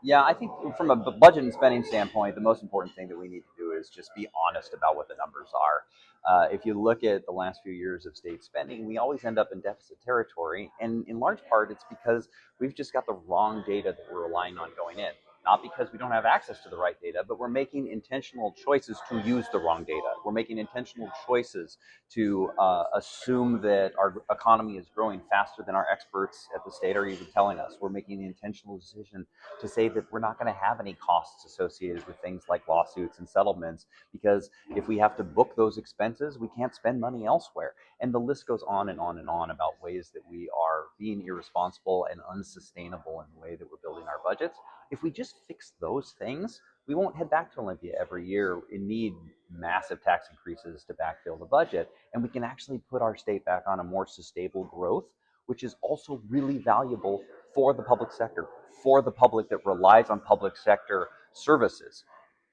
Yeah, I think from a budget and spending standpoint, the most important thing that we need to do is just be honest about what the numbers are. If you look at the last few years of state spending, we always end up in deficit territory. And in large part, it's because we've just got the wrong data that we're relying on going in. Not because we don't have access to the right data, but we're making intentional choices to use the wrong data. We're making intentional choices to assume that our economy is growing faster than our experts at the state are even telling us. We're making the intentional decision to say that we're not going to have any costs associated with things like lawsuits and settlements, because if we have to book those expenses, we can't spend money elsewhere. And the list goes on and on and on about ways that we are being irresponsible and unsustainable in the way that we're building our budgets. If we just fix those things, we won't head back to Olympia every year and need massive tax increases to backfill the budget. And we can actually put our state back on a more sustainable growth, which is also really valuable for the public sector, for the public that relies on public sector services.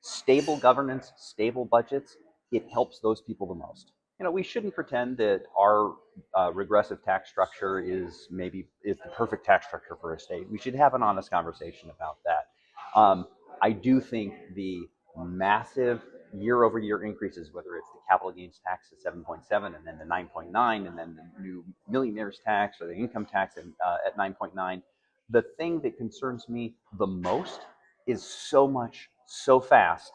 Stable governance, stable budgets, it helps those people the most. We shouldn't pretend that our regressive tax structure is the perfect tax structure for a state. We should have an honest conversation about that. I do think the massive year-over-year increases, whether it's the capital gains tax at 7.7 and then the 9.9 and then the new millionaires tax or the income tax at 9.9, the thing that concerns me the most is so much, so fast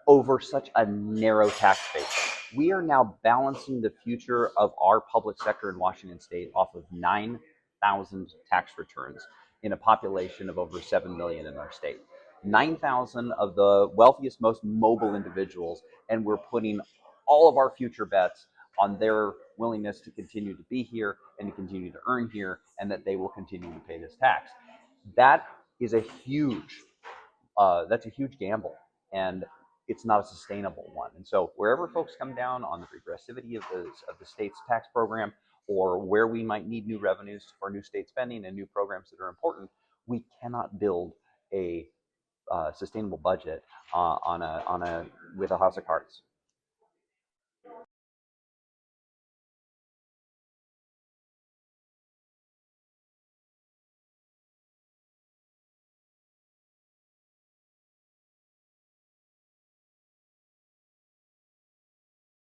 over such a narrow tax base. We are now balancing the future of our public sector in Washington state off of 9,000 tax returns in a population of over 7 million in our state. 9,000 of the wealthiest, most mobile individuals, and we're putting all of our future bets on their willingness to continue to be here and to continue to earn here, and that they will continue to pay this tax. That is a huge that's a huge gamble, and it's not a sustainable one. And so wherever folks come down on the regressivity of the state's tax program, or where we might need new revenues for new state spending and new programs that are important, we cannot build a sustainable budget on a with a house of cards.